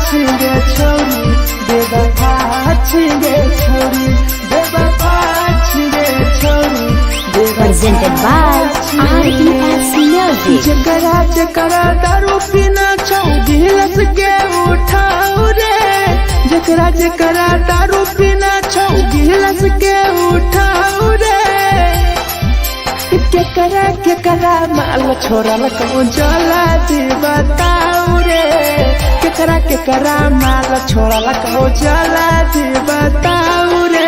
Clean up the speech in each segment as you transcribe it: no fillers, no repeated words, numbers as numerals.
छिगे छोरी बेवफा छिगे छोरी बेवफा छिगे छोरी Presented by RES Music. जकरा जकरा दारू पीना छौ गिलास के उठाओ रे जकरा जकरा दारू पीना छौ गिलास के उठाओ रे केकरा माल छोड़ल कहूँ जला दी बताओ रे केकरा माल छोड़ल कहूँ जला दी बताओ रे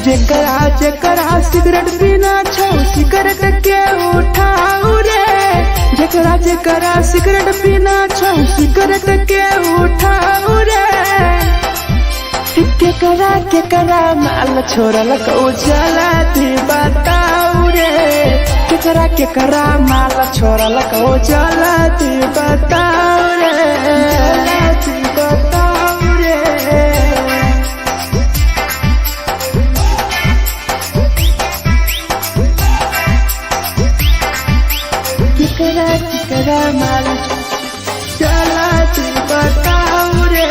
जकरा सिगरेट पीना छौ सिगरेट के उठाओ रे जकरा सिगरेट पीना छौ सिगरेट के उठाओ रे केकरा माल छोड़ल कहूँ जला दी बताओ रे केकरा माल छोड़ल कहूँ जला दी बताओ रे जला दी बताओ रे केकरा माल जला दी बताओ रे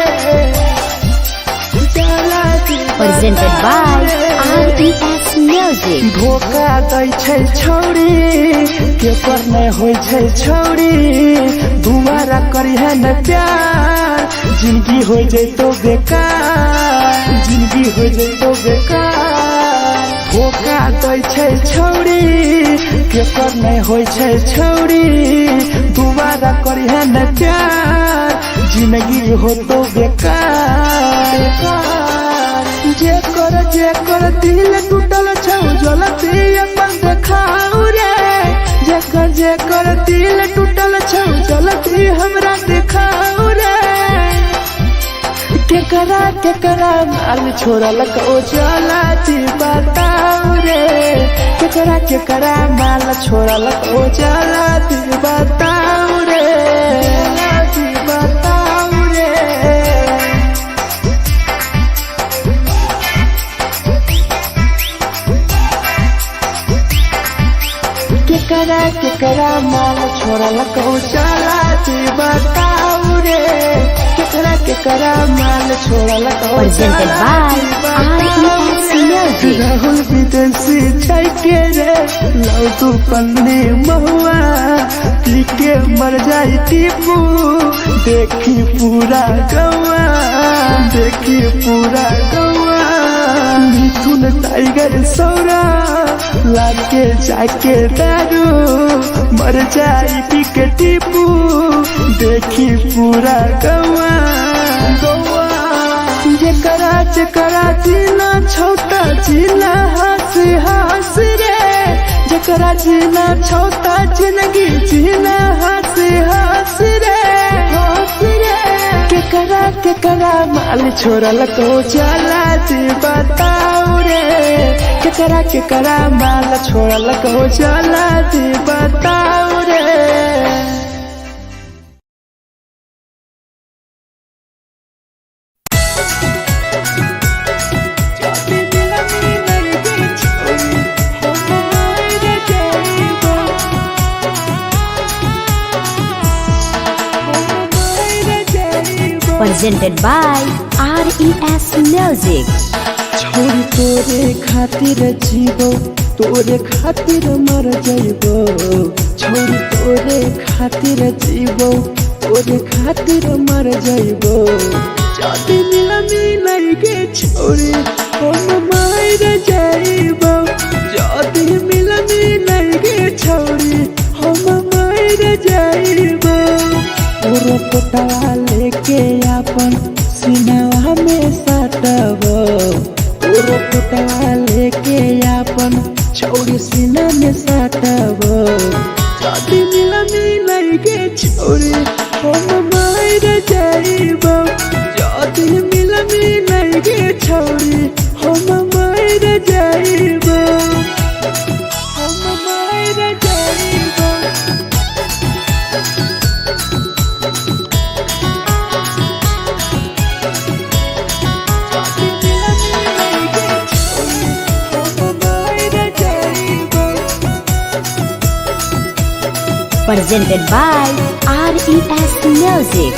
जला दी Presented by RES Music. धोखा दै छै छौरी केकर नहीं होय छै छौरी दुबारा करिहे न प्यार जिंदगी हो जैतो बेकार जिंदगी हो जैतो बेकार धोखा दै छै छौरी केकर नहीं होय छै छौरी दुबारा करिहे न प्यार जिंदगी हो तो बेकार जेकर दिल टूटल छौ जलती अपन देखाओ रे जेकर दिल टूटल छौ जलती हमरा देखाओ रे केकरा माल छोड़ल कहूँ जला दी बताओ रे केकरा माल छोड़ल कहूँ जला दी बताओ रे जला दी बताओ रे केकरा माल छोड़ल कहूँ जला दी बताओ रे केकरा माल छोड़ल कहूँ Presented by RES Music. Rahul विदेशी छै के रे लौ तू पन्नी महुआ पी के मर जाई टीपू देखी पूरा गौआ देखी पूरा गौआ मिथुन टाइगर सौरा लाके जाके दारू मर जाई पी के टीपू देखी पूरा गौआ जकरा जीना छोटा जीना हंसी हंसी रे जकरा जीना छोटा जिंदगी जीना हंसी हंसी रे हंसी रे केकरा माल छोड़ल कहूँ जला दी बताओ रे केकरा माल छोड़ल कहूँ जला दी बताओ रे Presented by RES Music. छोरी तोरे खातिर जीवो तोरे खातिर मर जाइबो छोरी तोरे खातिर जीवो तोरे खातिर मर जाइबो जाति मिलनी के छोरी हम मर जाइबो जाति मिलनी के छोरी हम मर जाइबो तोरे पोटवा लेके अपन सीनावा में सटबो तोरे पोटवा लेके अपन छोरी सीना में सटबो जाति मिलनी के छोरी हम मर जाइबो जाति मिलनी के छोरी हम मर जाइबो हम मर जाइबो Presented by RES Music.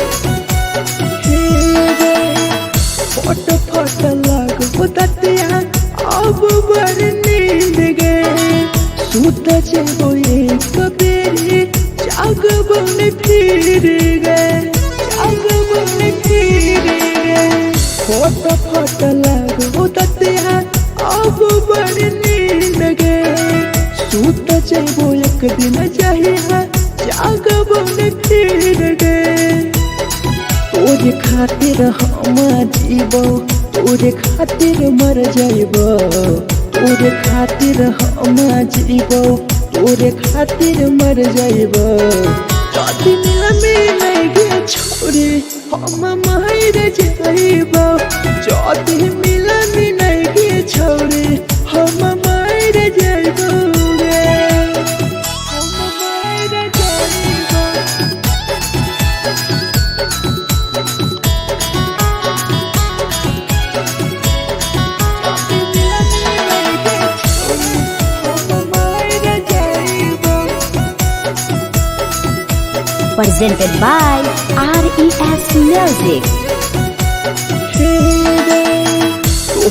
जब एक बेरी जाग बन फिर गए, जाग बन फिर गए। फोट फोट लगो दतिया अब बड़ नींद गए। सूत जब एक दिन जहिया जाग बन फिर गए। तोरे खातिर हम जीबो, तोरे खातिर मर जाइबो, तोरे खातिर हम जीबो, तोरे खातिर मर जाइबो। जदि मिलगे छोरी हम मर जाइबो, जदि मिलगे छोरी हम मर जाइबो रे, हम मर जाइबो। Presented by RES Music.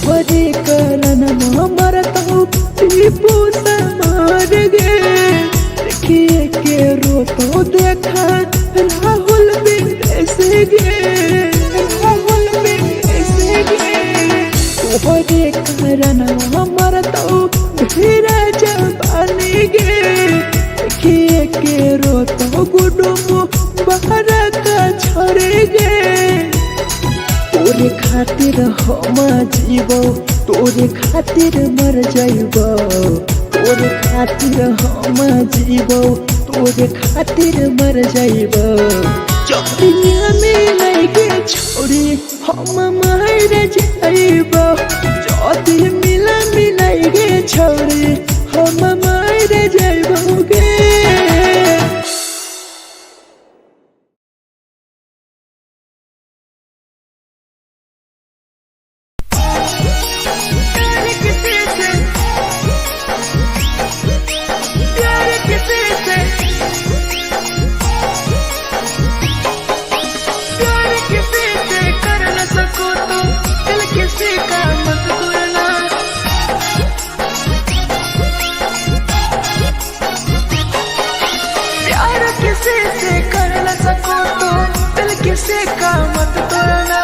तोहरे कारण मरत हूँ टीपू समार गे। देखिए के रोतो देखा राहुल विदेश गे, राहुल विदेश गे। तोहरे कारण मरत हूँ धीरे जवानी गे। देखिए के रोतो गुडुमो बाहर का छोड़ गे। तोरे खातिर हम जीबो, तोरे खातिर मर जाइबो, तोरे खातिर हम जीबो, तोरे खातिर मर जाइबो। जदि मिलगे छोरी हम मर जाइबो, जदि मिलगे छोरी हम मर जाइबो गे। किसी का मत तोड़ना,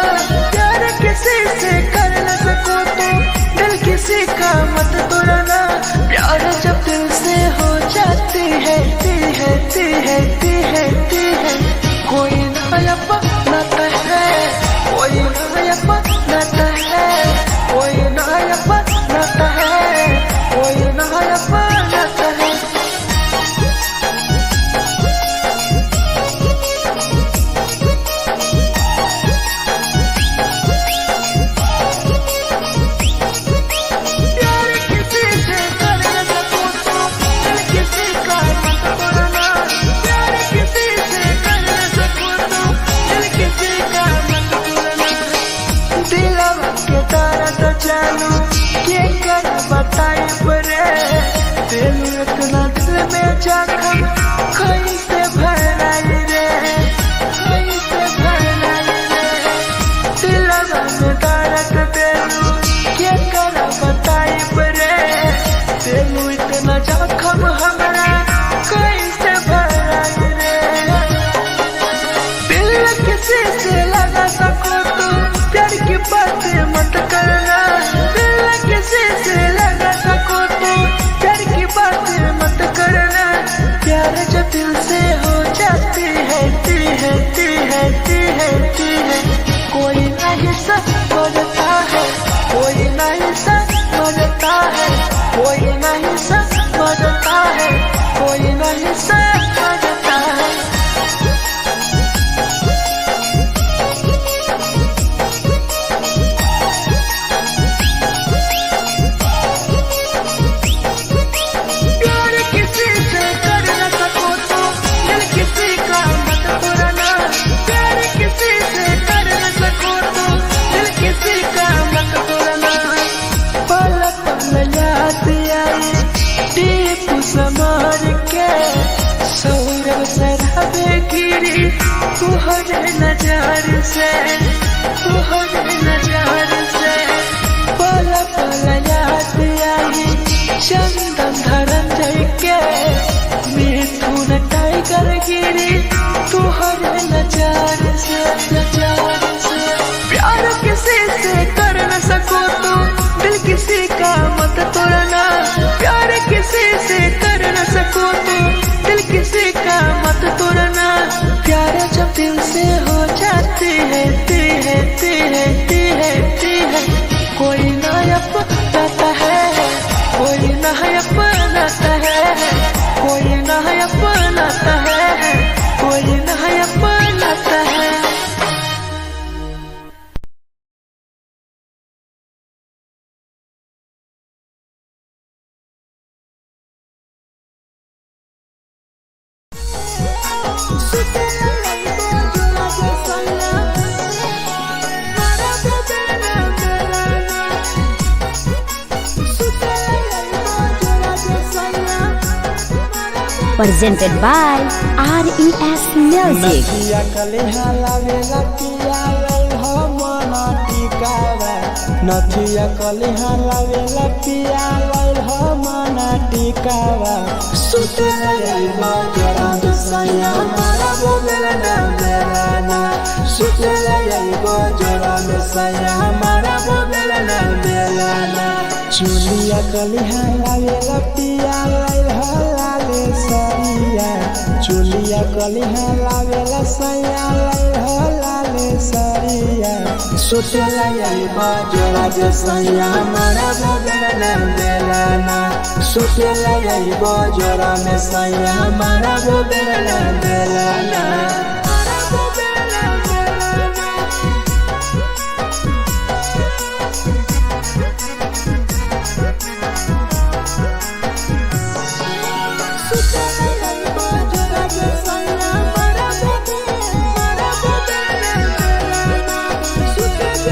प्यार किसी से कर न सको तो दिल किसी का मत तोड़ना। प्यार जब दिल से हो जाती है ती है ती है ती है ती है। कोई नया बनाता है, कोई नया बनाता है, कोई नया बनाता है, कोई नया बनाता है। इतना दिल में जख्म कैसे भराई रे, कैसे भराई रे। दिलवा में दर्द देलू क्या कर बताई रे, देलू इतना जख्म हमरा कैसे भराई रे। दिल किसी से लगा सको तो प्यार की बातें मत करना, दिल किसी से लगा सको तो प्यार की बातें मत करना। प्यार जब दिल से हो जाती है ती है ती है ती है ती है। कोई नहीं समझता है, कोई नहीं समझता है, कोई नहीं समझता है, कोई नहीं समझता है। समार के सौरभ सरहबे गिरी तुहरे नजर से, तुहरे नजर से। पल पल याद आई चंदन धरंजय के जिगर गिरी तुहर नजर से प्यार किसी से कर न सको तो दिल किसी का मत तोड़ना प्यार किसी से कर न सको तो दिल किसी का मत तोड़ना प्यार जब दिल से हो जाती है कोई ना अपनाता है कोई ना अपनाता है कोई ना अपनाता है कोई ना अपनाता है Presented by RES Music. नथिया कलिहा लावेला पिया लई हो मना टिकावा नथिया कलिहा लावेला पिया लई हो मना टिकावा सुते लई बजरा सैया मारा बोलेला ना बेलाना सुते लई बजरा सैया मारा बोलेला ना बेलाना चुलिया कलिहा लावेला पिया लई हो लाले सरिया चुलिया कलिहा लावेला सैया लई हो लाले सरिया सुतेला यही बजरा सैया मारा बोलेला ना बेलाना सुतेला यही बजरा में सैया मारा बोलेला ना बेलाना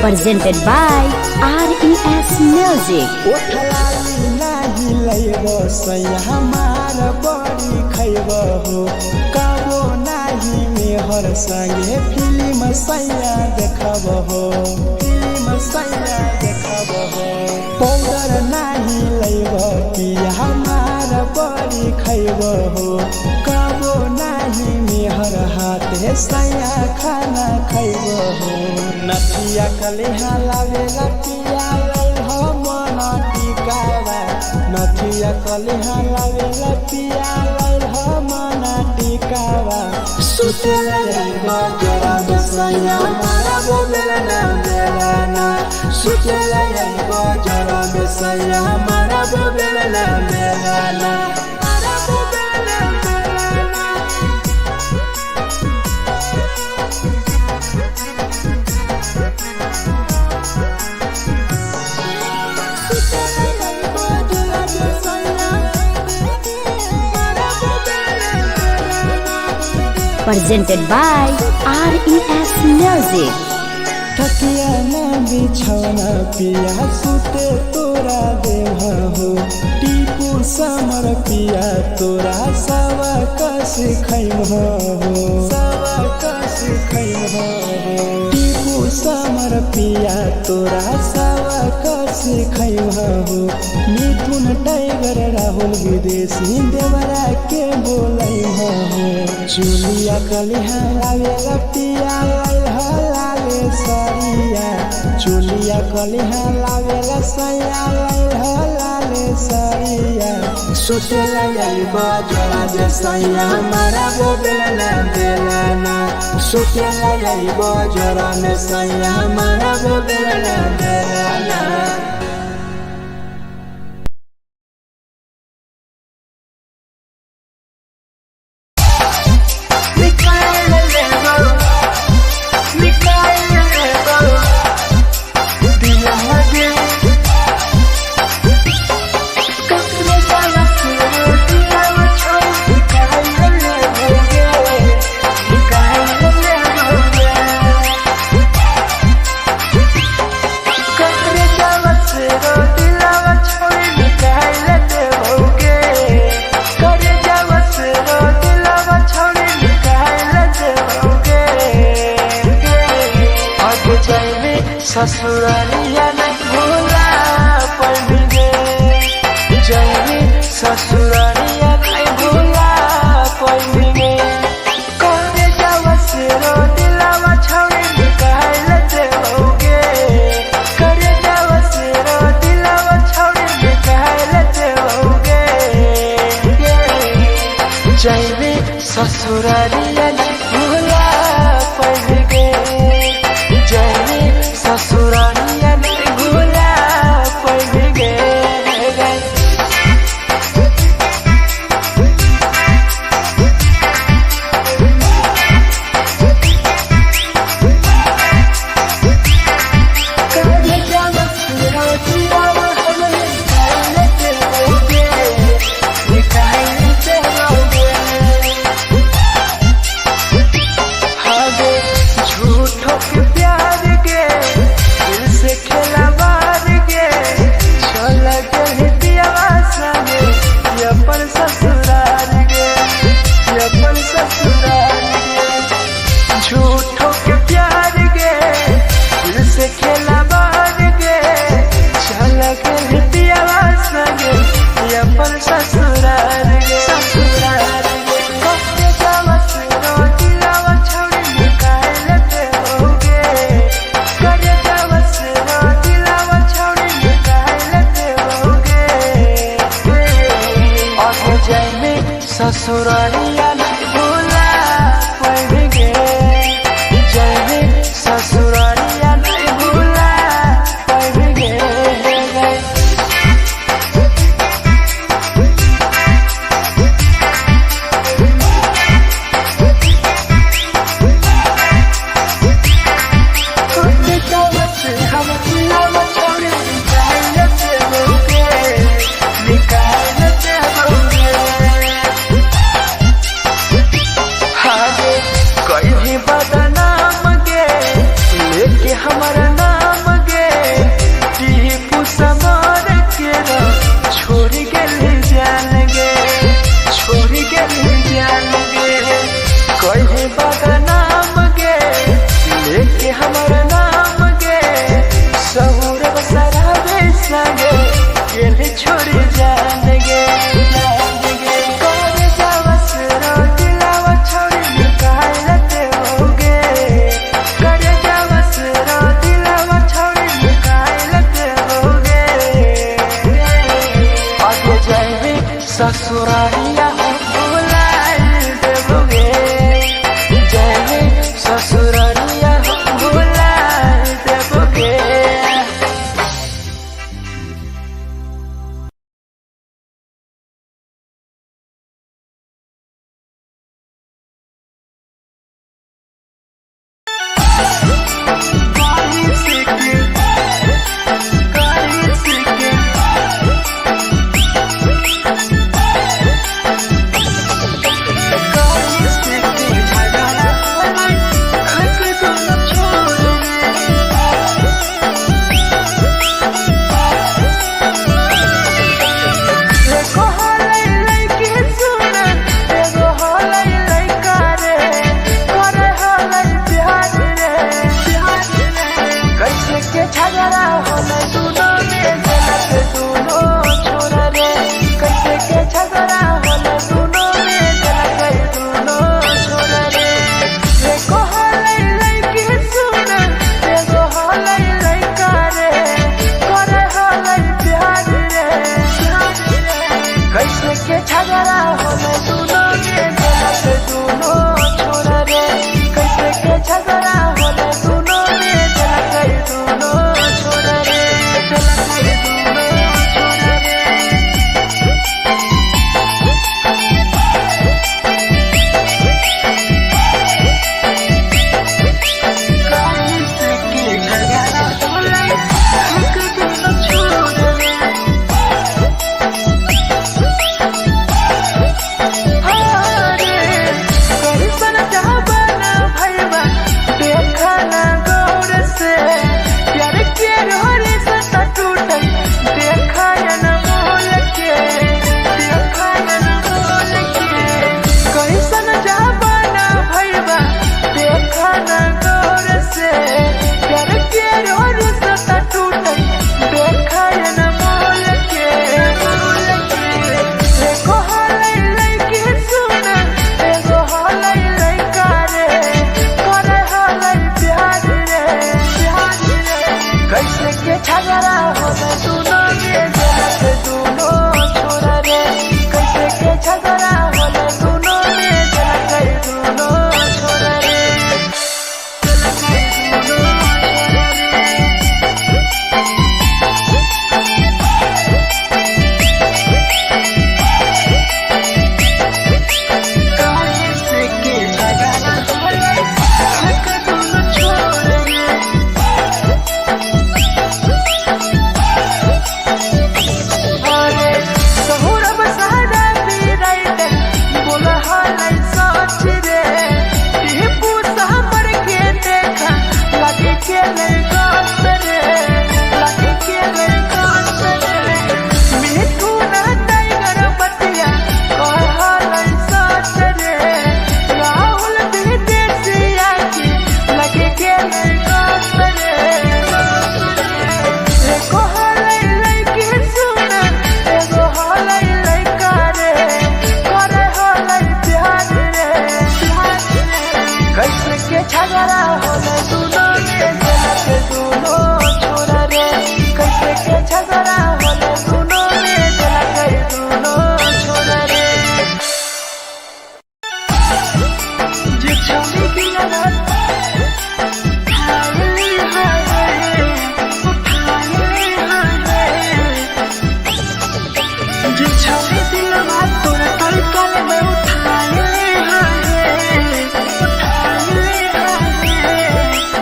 Presented by RES Music. ओठलाली नाही लैबो सैया हमार बड़ी खैबो हो कबो नाही मेहर संगे फिल्म सैया देखबो हो फिल्म सैया देखबो हो पाउडर नाही लैबो पिया हमार बड़ी खैबो हो कबो नाही मेहर हाथे सैया खाना खैबो हो नथिया कलिहा लावेला पिया लई हो मना टिकावा नथिया कलिहा लावेला पिया लई हो मना टिकावा सुतेला यही बजरा सैया मारा बोलेला ना बेलाना सुतेला यही बजरा सैया मारा बोलेला ना बेलाना Presented by RES Music. तकिया ना बिछौना पिया सुते तोरा देह हो टीपू समर पिया तोरा सवा कस खैम हो सवा कस खैम हो टीपू समर पिया तोरा सवा कस खैम हो मिथुन टाइगर राहुल विदेशी देवरा के बोलै हो चुलिया कलिहा लावेला पिया लई हो लाले सरिया चुलिया कलिहा लावेला सैया लई हो लाले सरिया सुतेला यही बजरा सैया मारा बोलेला ना बेलाना सुतेला यही बजरा सैया मारा बोलेला ना बेलाना ससुरालिया नहीं भूला पड़ेंगे जैनी ससुरालिया नहीं भूला पड़ेंगे हमारा नाम गे टीपू समर के छोड़ गेली जान गे छोड़ गेली जान गे कहे बागा नाम गे लेके हमारा नाम गे सहूर बसरा बेसगे गेली छोड़ी जान गे करे जावस रो दिलावा छोड़ी निकाल दे होगे करे जावस रो दिलावा छोड़ी निकाल दे होगे आगे जाए ससुरालिया भुलाए देबोगे जाए ससुरालिया भुलाए देबोगे।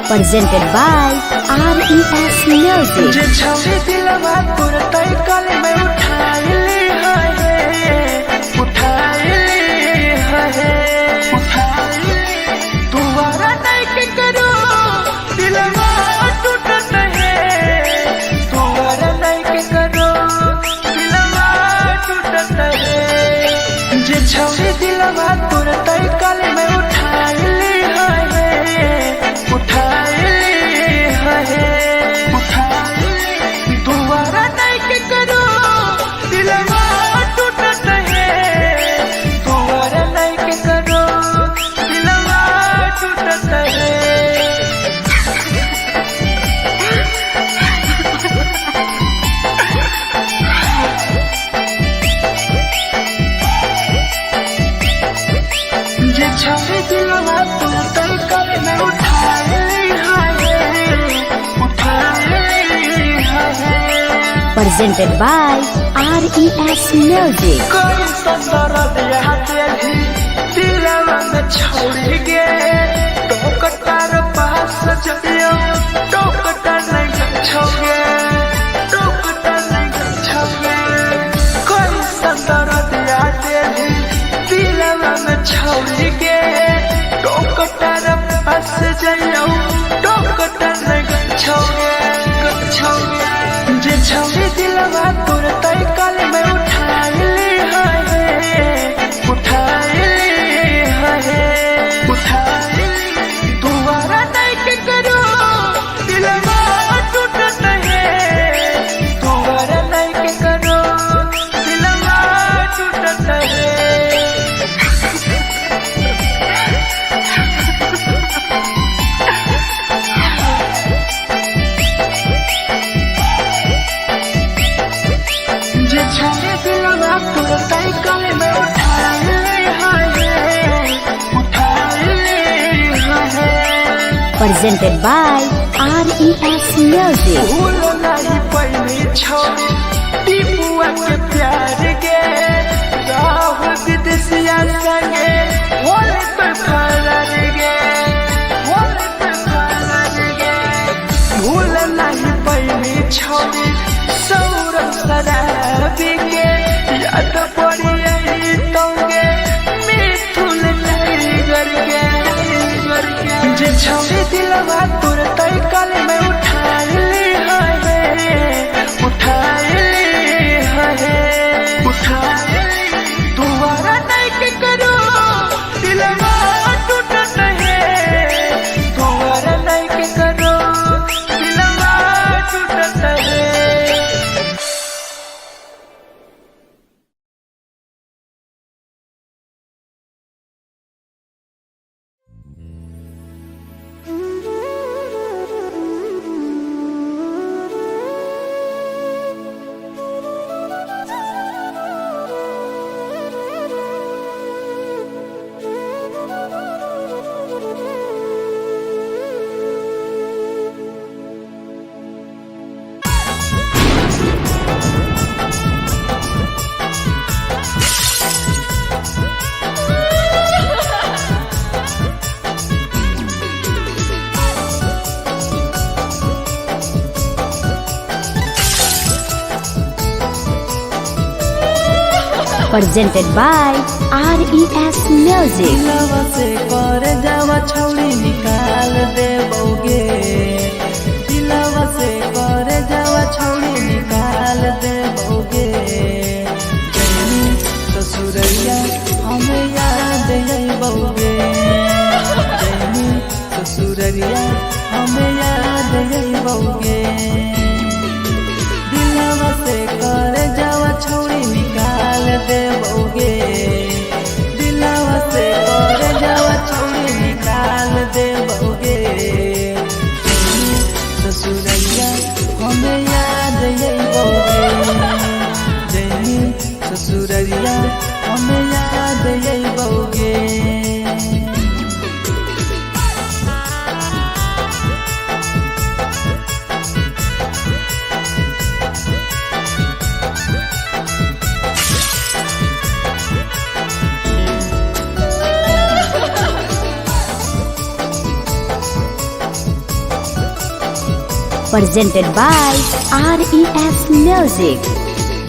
Presented by RES Music. जे छवि दिलवा तोर तई कल में उठाई है तुम्हारा नहीं के करो दिलवा Presented by RES Music. कोई संदर दिया तेरी दिलवा में छोड़ के टोकटार पास जइयो टोकटार नहीं छोगे टोकटार नहीं छोगे कोई संदर दिया तेरी दिलवा में छोड़ के टोकटार पास जइयो टोकटार नहीं छोगे छोगे जे छोड़ी दिलवा तोर तय कल में उठाई दोबारा नहीं के करो दिलवा टूटत है दोबारा नहीं के करो दिलवा टूटत है छोड़े दिलवा तोर तय कल में उठाई Presented by RES Music. भूल नहीं पहली छोड़ी टीपुआ के प्यार के राहुल विदेशिया संगे होले पे फरार गे होले पे फरार गे भूल नहीं पहली छोड़ी सौरभ शराबी के याद पड़ी यही तोगे मिथुन टाइगर के जे छोड़ी दिलवा तोर तय कल में उठाई दोबारा नहीं के करो दिलवा टूटत है दोबारा नहीं के करो दिलवा टूटत है Presented by RES Music. दिलवा से कर जावा छौड़ी निकाल देबोगे दिलवा से कर जावा छौड़ी निकाल देबोगे जैनी ससुरैया हमें याद अइबोगे जैनी ससुरैया हमें याद अइबोगे दिलवा से कर जावा छौड़ी निकाल देबोगे दिलवा से कर जावा छौड़ी निकाल देबोगे ससुरैया हमें याद अइबोगे जैनी ससुरैया हमें याद अइबोगे Presented by RES Music.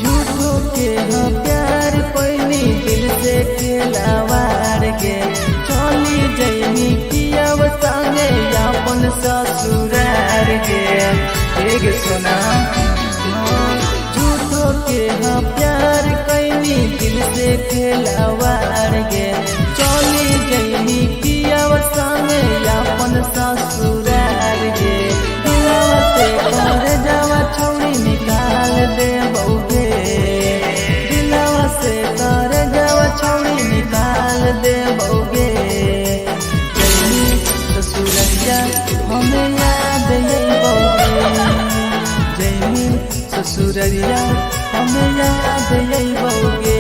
झूठो के हाँ प्यार पैनी दिल से खिलावार के चली जैनी कियब संगे अपन ससुरार के एक सुना झूठो के हाँ प्यार कैनी दिल से खिलावार के चली जैनी कियब संगे अपन ससुरार के दिलवा से कर जावा छौड़ी निकाल देबोगे दिलवा से कर जावा छौड़ी निकाल देबोगे जैनी ससुरैया हमें याद अइबोगे जैनी ससुरैया हमें याद अइबोगे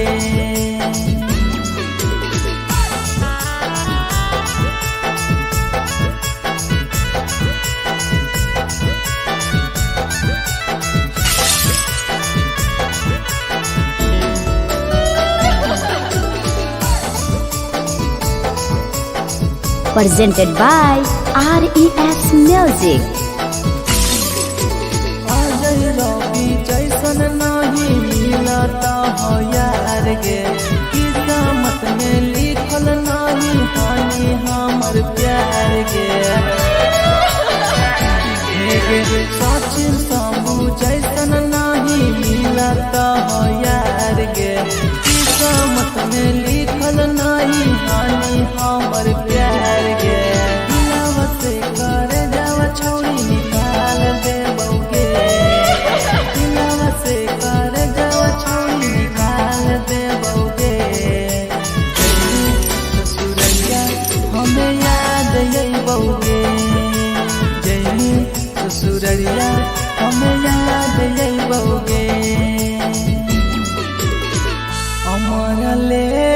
presented by RES Music. Ajay रवि जैसन नहीं मिलता हो यार गे, किस्मत में लिखल नहीं हानि हमर प्यार गे। सचिन साबू जैसन नहीं मिलता हो यार गे, किस्मत में लिखल नहीं हानि हमर प्यार गे। दिलवा से कर जावा छोड़ी निकाल दे बउगे, दिलवा से कर जावा छोड़ी निकाल दे बउगे। ससुरैया हमें याद आई बउगे, जैनी ससुरैया हमें याद आई बउगे। अमर ले